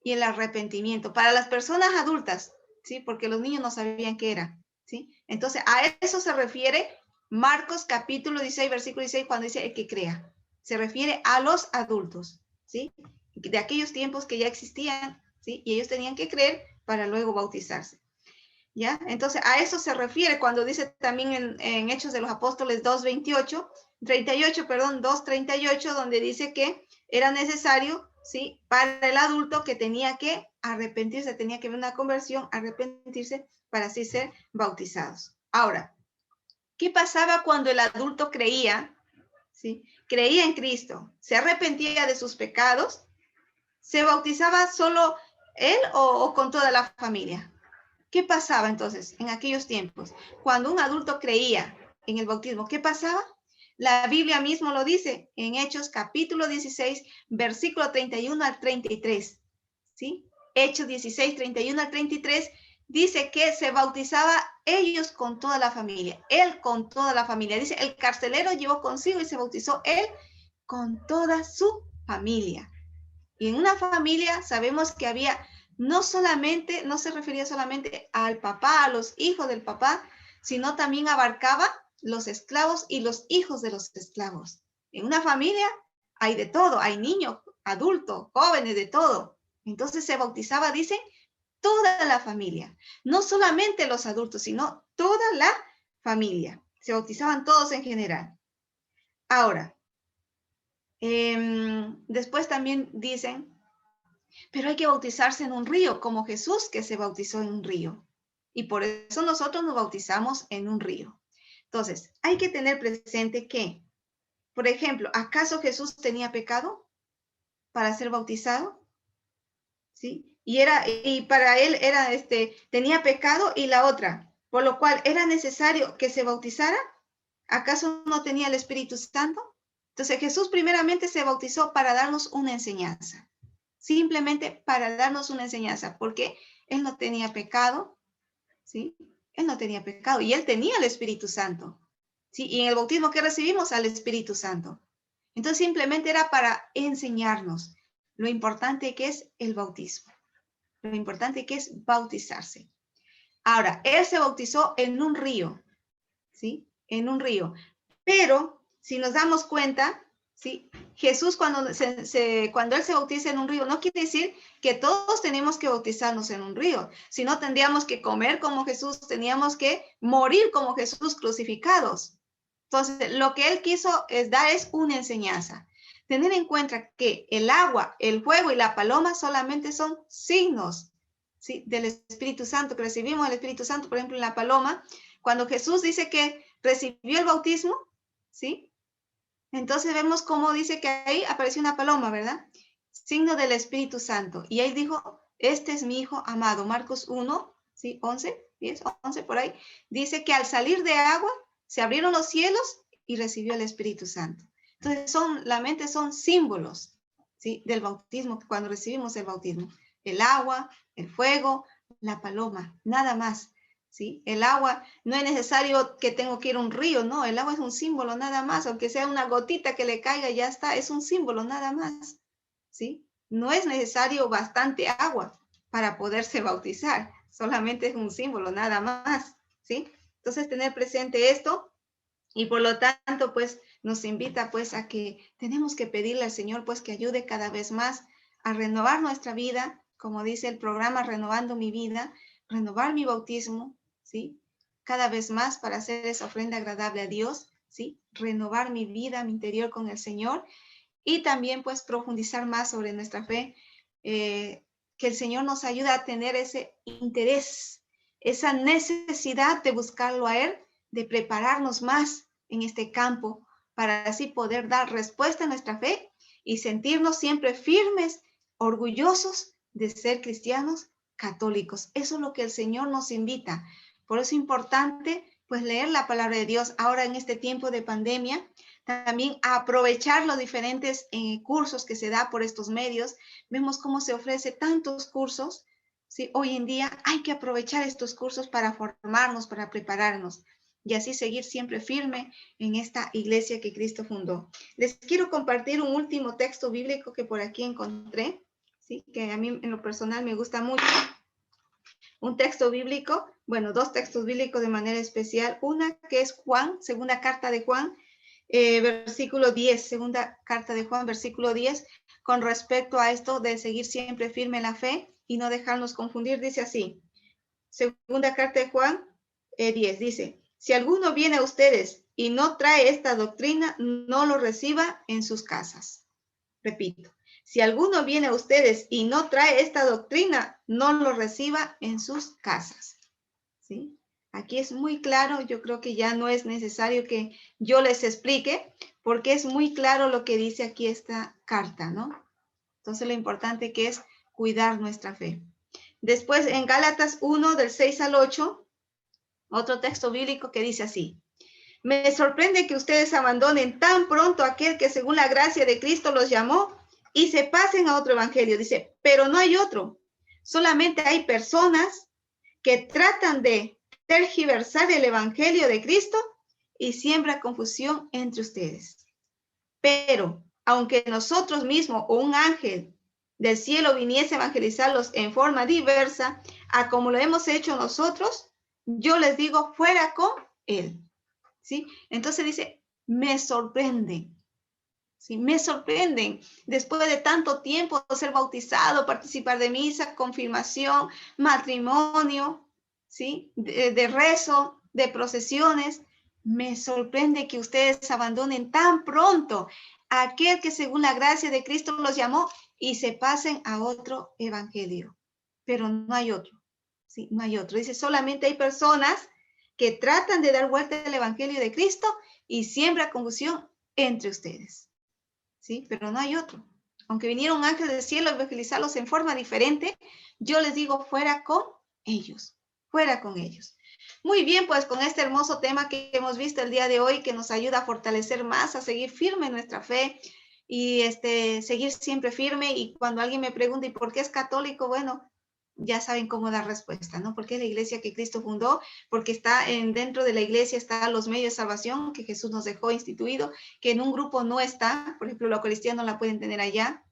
y el arrepentimiento para las personas adultas, ¿sí? Porque los niños no sabían qué era. ¿Sí? Entonces, a eso se refiere Marcos capítulo 16, versículo 16, cuando dice el que crea. Se refiere a los adultos, ¿sí? De aquellos tiempos que ya existían, ¿sí? Y ellos tenían que creer para luego bautizarse, ¿ya? Entonces, a eso se refiere cuando dice también en Hechos de los Apóstoles 2:38, donde dice que era necesario, ¿sí? Para el adulto que tenía que arrepentirse, tenía que haber una conversión, arrepentirse, para así ser bautizados. Ahora, ¿qué pasaba cuando el adulto creía? ¿Sí? Creía en Cristo, se arrepentía de sus pecados, ¿se bautizaba solo él o con toda la familia? ¿Qué pasaba entonces en aquellos tiempos? Cuando un adulto creía en el bautismo, ¿qué pasaba? La Biblia mismo lo dice en Hechos capítulo 16, versículo 31 al 33. ¿Sí? Hechos 16, 31 al 33. Dice que se bautizaba ellos con toda la familia, él con toda la familia. Dice, el carcelero llevó consigo y se bautizó él con toda su familia. Y en una familia sabemos que había no se refería solamente al papá, a los hijos del papá, sino también abarcaba los esclavos y los hijos de los esclavos. En una familia hay de todo, hay niños, adultos, jóvenes, de todo. Entonces se bautizaba, dice, toda la familia, no solamente los adultos, sino toda la familia. Se bautizaban todos en general. Ahora, después también dicen, pero hay que bautizarse en un río, como Jesús que se bautizó en un río. Y por eso nosotros nos bautizamos en un río. Entonces, hay que tener presente que, por ejemplo, ¿acaso Jesús tenía pecado para ser bautizado? ¿Sí? Y para él tenía pecado, y la otra, por lo cual era necesario que se bautizara. ¿Acaso no tenía el Espíritu Santo? Entonces Jesús primeramente se bautizó para darnos una enseñanza. Simplemente para darnos una enseñanza, porque él no tenía pecado, ¿sí? Él no tenía pecado y él tenía el Espíritu Santo, ¿sí? Y en el bautismo que recibimos al Espíritu Santo. Entonces simplemente era para enseñarnos lo importante que es el bautismo, lo importante que es bautizarse. Ahora, él se bautizó en un río, ¿sí? En un río. Pero si nos damos cuenta, ¿sí? Jesús cuando él se bautiza en un río, no quiere decir que todos tenemos que bautizarnos en un río, sino tendríamos que comer como Jesús, teníamos que morir como Jesús, crucificados. Entonces, lo que él quiso dar es una enseñanza. Tener en cuenta que el agua, el fuego y la paloma solamente son signos, ¿sí? Del Espíritu Santo, que recibimos el Espíritu Santo, por ejemplo, en la paloma. Cuando Jesús dice que recibió el bautismo, ¿sí? Entonces vemos cómo dice que ahí apareció una paloma, ¿verdad? Signo del Espíritu Santo. Y ahí dijo, este es mi Hijo amado. Marcos 1, ¿sí? 11, 10, 11 por ahí. Dice que al salir de agua, se abrieron los cielos y recibió el Espíritu Santo. Entonces son símbolos, ¿sí? Del bautismo, cuando recibimos el bautismo. El agua, el fuego, la paloma, nada más. ¿Sí? El agua, no es necesario que tengo que ir a un río, no, el agua es un símbolo nada más, aunque sea una gotita que le caiga, ya está, es un símbolo nada más, ¿sí? No es necesario bastante agua para poderse bautizar, solamente es un símbolo nada más, ¿sí? Entonces tener presente esto, y por lo tanto pues nos invita pues a que tenemos que pedirle al Señor pues que ayude cada vez más a renovar nuestra vida, como dice el programa Renovando mi Vida, renovar mi bautismo, ¿sí? Cada vez más para hacer esa ofrenda agradable a Dios, ¿sí? Renovar mi vida, mi interior con el Señor, y también pues profundizar más sobre nuestra fe, que el Señor nos ayude a tener ese interés, esa necesidad de buscarlo a Él, de prepararnos más en este campo para así poder dar respuesta a nuestra fe y sentirnos siempre firmes, orgullosos de ser cristianos católicos. Eso es lo que el Señor nos invita. Por eso es importante pues leer la palabra de Dios ahora en este tiempo de pandemia, también aprovechar los diferentes cursos que se da por estos medios. Vemos cómo se ofrece tantos cursos, ¿sí? Hoy en día hay que aprovechar estos cursos para formarnos, para prepararnos y así seguir siempre firme en esta iglesia que Cristo fundó. Les quiero compartir un último texto bíblico que por aquí encontré, ¿sí? Que a mí en lo personal me gusta mucho. Un texto bíblico, bueno, dos textos bíblicos de manera especial. Una que es Juan, segunda carta de Juan, versículo 10, segunda carta de Juan, versículo 10, con respecto a esto de seguir siempre firme en la fe y no dejarnos confundir, dice así. Segunda carta de Juan, 10, dice, si alguno viene a ustedes y no trae esta doctrina, no lo reciba en sus casas. Repito, si alguno viene a ustedes y no trae esta doctrina, no lo reciba en sus casas. ¿Sí? Aquí es muy claro, yo creo que ya no es necesario que yo les explique, porque es muy claro lo que dice aquí esta carta, ¿no? Entonces lo importante que es cuidar nuestra fe. Después en Gálatas 1, del 6 al 8, otro texto bíblico que dice así. Me sorprende que ustedes abandonen tan pronto aquel que según la gracia de Cristo los llamó y se pasen a otro evangelio. Dice, pero no hay otro. Solamente hay personas que tratan de tergiversar el evangelio de Cristo y siembra confusión entre ustedes. Pero, aunque nosotros mismos o un ángel del cielo viniese a evangelizarlos en forma diversa, a como lo hemos hecho nosotros, yo les digo, fuera con él. ¿Sí? Entonces dice, me sorprenden. ¿Sí? Me sorprenden. Después de tanto tiempo ser bautizado, participar de misa, confirmación, matrimonio, ¿sí? De rezo, de procesiones, me sorprende que ustedes abandonen tan pronto a aquel que según la gracia de Cristo los llamó y se pasen a otro evangelio. Pero no hay otro. ¿Sí? No hay otro. Dice, solamente hay personas que tratan de dar vuelta al evangelio de Cristo y siembra confusión entre ustedes. ¿Sí? Pero no hay otro. Aunque viniera un ángel del cielo a evangelizarlos en forma diferente, yo les digo, fuera con ellos. Fuera con ellos. Muy bien, pues con este hermoso tema que hemos visto el día de hoy, que nos ayuda a fortalecer más, a seguir firme en nuestra fe y seguir siempre firme. Y cuando alguien me pregunta, ¿y por qué es católico? Bueno, ya saben cómo dar respuesta, ¿no? Porque es la iglesia que Cristo fundó, porque está dentro de la iglesia están los medios de salvación que Jesús nos dejó instituido, que en un grupo no está, por ejemplo, la Eucaristía no la pueden tener allá,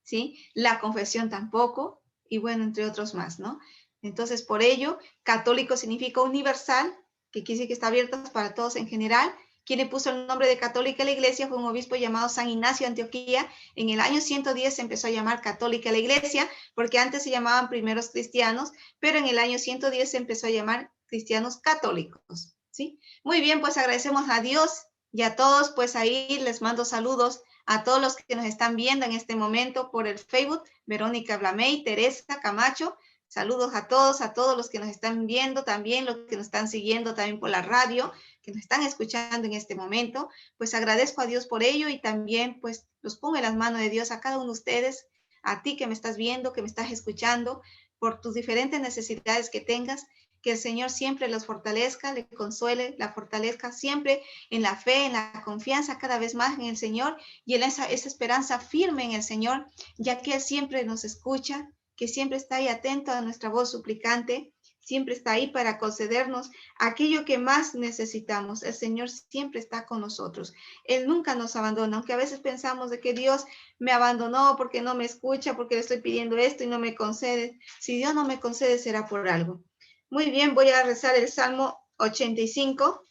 ¿sí? La confesión tampoco, y bueno, entre otros más, ¿no? Entonces, por ello, católico significa universal, que quiere decir que está abierto para todos en general. Quien le puso el nombre de católica a la iglesia fue un obispo llamado San Ignacio de Antioquía. En el año 110 se empezó a llamar católica a la iglesia, porque antes se llamaban primeros cristianos, pero en el año 110 se empezó a llamar cristianos católicos, ¿sí? Muy bien, pues agradecemos a Dios y a todos, pues ahí les mando saludos a todos los que nos están viendo en este momento por el Facebook, Verónica Blamey, Teresa Camacho. Saludos a todos los que nos están viendo, también los que nos están siguiendo también por la radio, que nos están escuchando en este momento. Pues agradezco a Dios por ello y también pues los pongo en las manos de Dios a cada uno de ustedes, a ti que me estás viendo, que me estás escuchando, por tus diferentes necesidades que tengas, que el Señor siempre los fortalezca, le consuele, la fortalezca siempre en la fe, en la confianza cada vez más en el Señor y en esa esperanza firme en el Señor, ya que Él siempre nos escucha, que siempre está ahí atento a nuestra voz suplicante, siempre está ahí para concedernos aquello que más necesitamos. El Señor siempre está con nosotros. Él nunca nos abandona, aunque a veces pensamos de que Dios me abandonó porque no me escucha, porque le estoy pidiendo esto y no me concede. Si Dios no me concede, será por algo. Muy bien, voy a rezar el Salmo 85,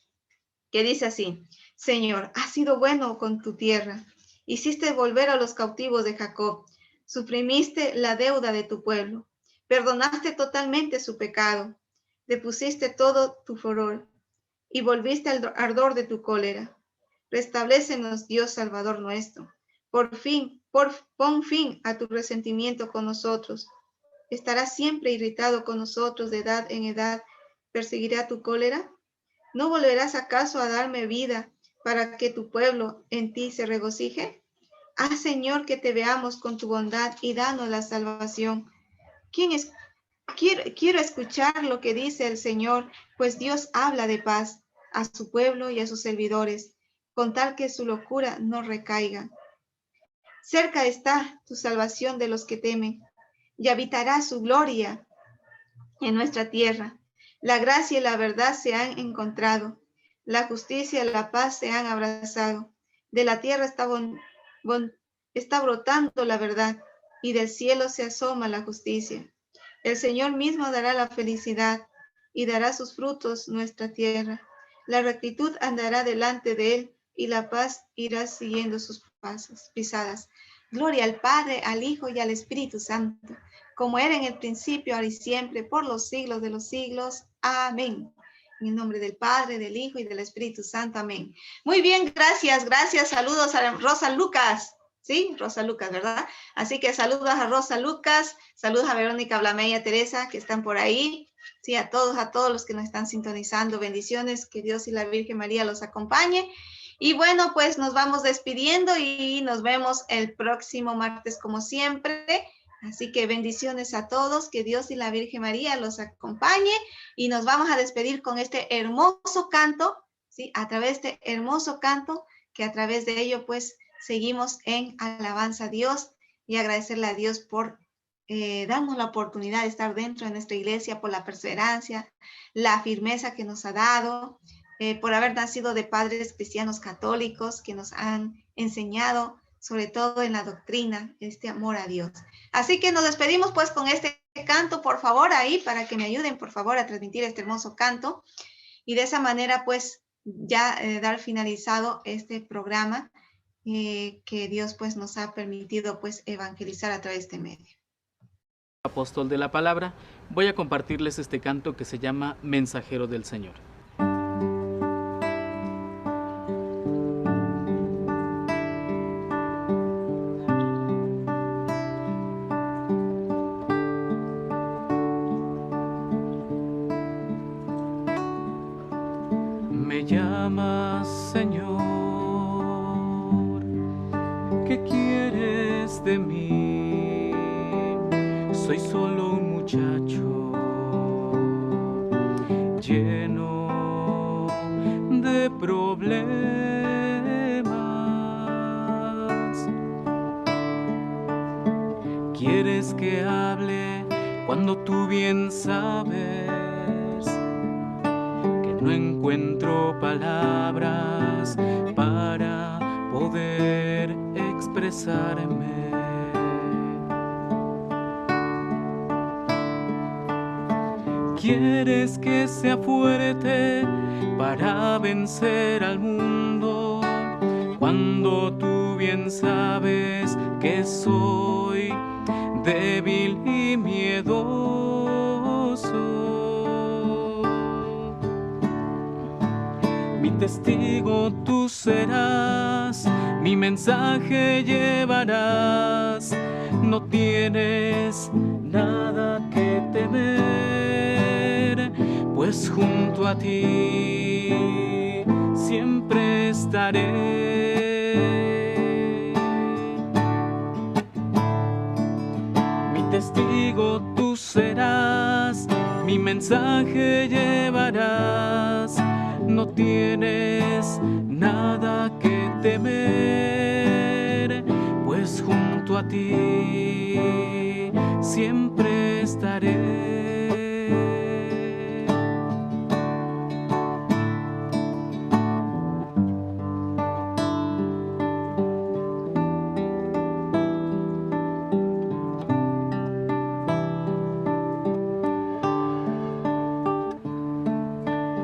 que dice así: Señor, has sido bueno con tu tierra, hiciste volver a los cautivos de Jacob, suprimiste la deuda de tu pueblo, perdonaste totalmente su pecado, depusiste todo tu furor y volviste al ardor de tu cólera. Restablécenos, Dios Salvador nuestro. Pon fin a tu resentimiento con nosotros. ¿Estarás siempre irritado con nosotros de edad en edad? ¿Perseguirá tu cólera? ¿No volverás acaso a darme vida para que tu pueblo en ti se regocije? Haz, Señor, que te veamos con tu bondad y danos la salvación. Quiero escuchar lo que dice el Señor, pues Dios habla de paz a su pueblo y a sus servidores, con tal que su locura no recaiga. Cerca está tu salvación de los que temen, y habitará su gloria en nuestra tierra. La gracia y la verdad se han encontrado, la justicia y la paz se han abrazado. De la tierra está brotando la verdad, y del cielo se asoma la justicia. El Señor mismo dará la felicidad, y dará sus frutos nuestra tierra. La rectitud andará delante de él, y la paz irá siguiendo sus pisadas. Gloria al Padre, al Hijo y al Espíritu Santo, como era en el principio, ahora y siempre, por los siglos de los siglos. Amén. En el nombre del Padre, del Hijo y del Espíritu Santo. Amén. Muy bien, gracias. Saludos a Rosa Lucas. Sí, Rosa Lucas, ¿verdad? Así que saludos a Rosa Lucas, saludos a Verónica Blamey y a Teresa, que están por ahí. Sí, a todos los que nos están sintonizando. Bendiciones, que Dios y la Virgen María los acompañe. Y bueno, pues nos vamos despidiendo y nos vemos el próximo martes como siempre. Así que bendiciones a todos, que Dios y la Virgen María los acompañe y nos vamos a despedir con este hermoso canto, ¿sí? A través de este hermoso canto, que a través de ello pues seguimos en alabanza a Dios y agradecerle a Dios por darnos la oportunidad de estar dentro de nuestra iglesia, por la perseverancia, la firmeza que nos ha dado, por haber nacido de padres cristianos católicos que nos han enseñado sobre todo en la doctrina, este amor a Dios. Así que nos despedimos pues con este canto, por favor, ahí, para que me ayuden, por favor, a transmitir este hermoso canto. Y de esa manera, pues, ya dar finalizado este programa que Dios, pues, nos ha permitido, pues, evangelizar a través de este medio. Apóstol de la Palabra, voy a compartirles este canto que se llama Mensajero del Señor. Me llamas, Señor, ¿qué quieres de mí? Soy solo un muchacho lleno de problemas. ¿Quieres que hable cuando tú bien sabes que no encuentro palabras para poder expresarme? ¿Quieres que sea fuerte para vencer al mundo cuando tú bien sabes que soy débil y miedoso? Mi testigo tú serás, mi mensaje llevarás, no tienes nada que temer, pues junto a ti siempre estaré. Mi testigo tú serás, mi mensaje llevarás, no tienes nada que temer, pues junto a ti siempre estaré.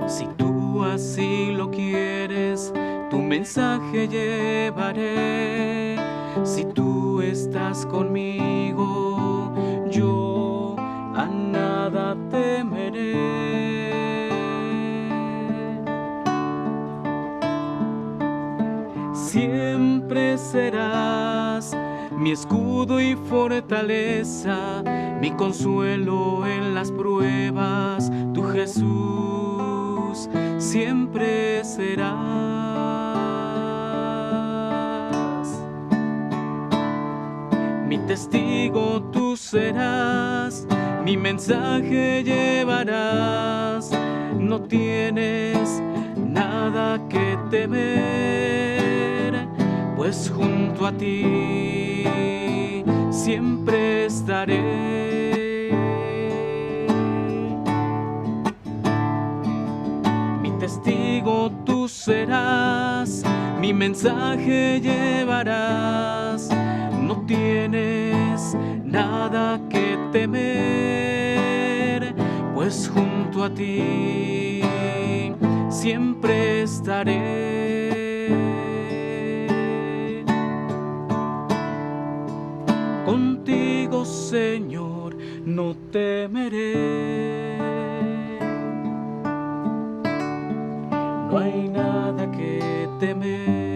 Si tú así lo quieres, tu mensaje llevaré. Si tú estás conmigo, yo a nada temeré. Siempre serás mi escudo y fortaleza, mi consuelo en las pruebas, tu Jesús siempre serás. Mi testigo tú serás, mi mensaje llevarás, no tienes nada que temer, pues junto a ti siempre estaré. Mi testigo tú serás, mi mensaje llevarás, no tienes nada que temer, pues junto a ti siempre estaré. Contigo, Señor, no temeré. No hay nada que temer.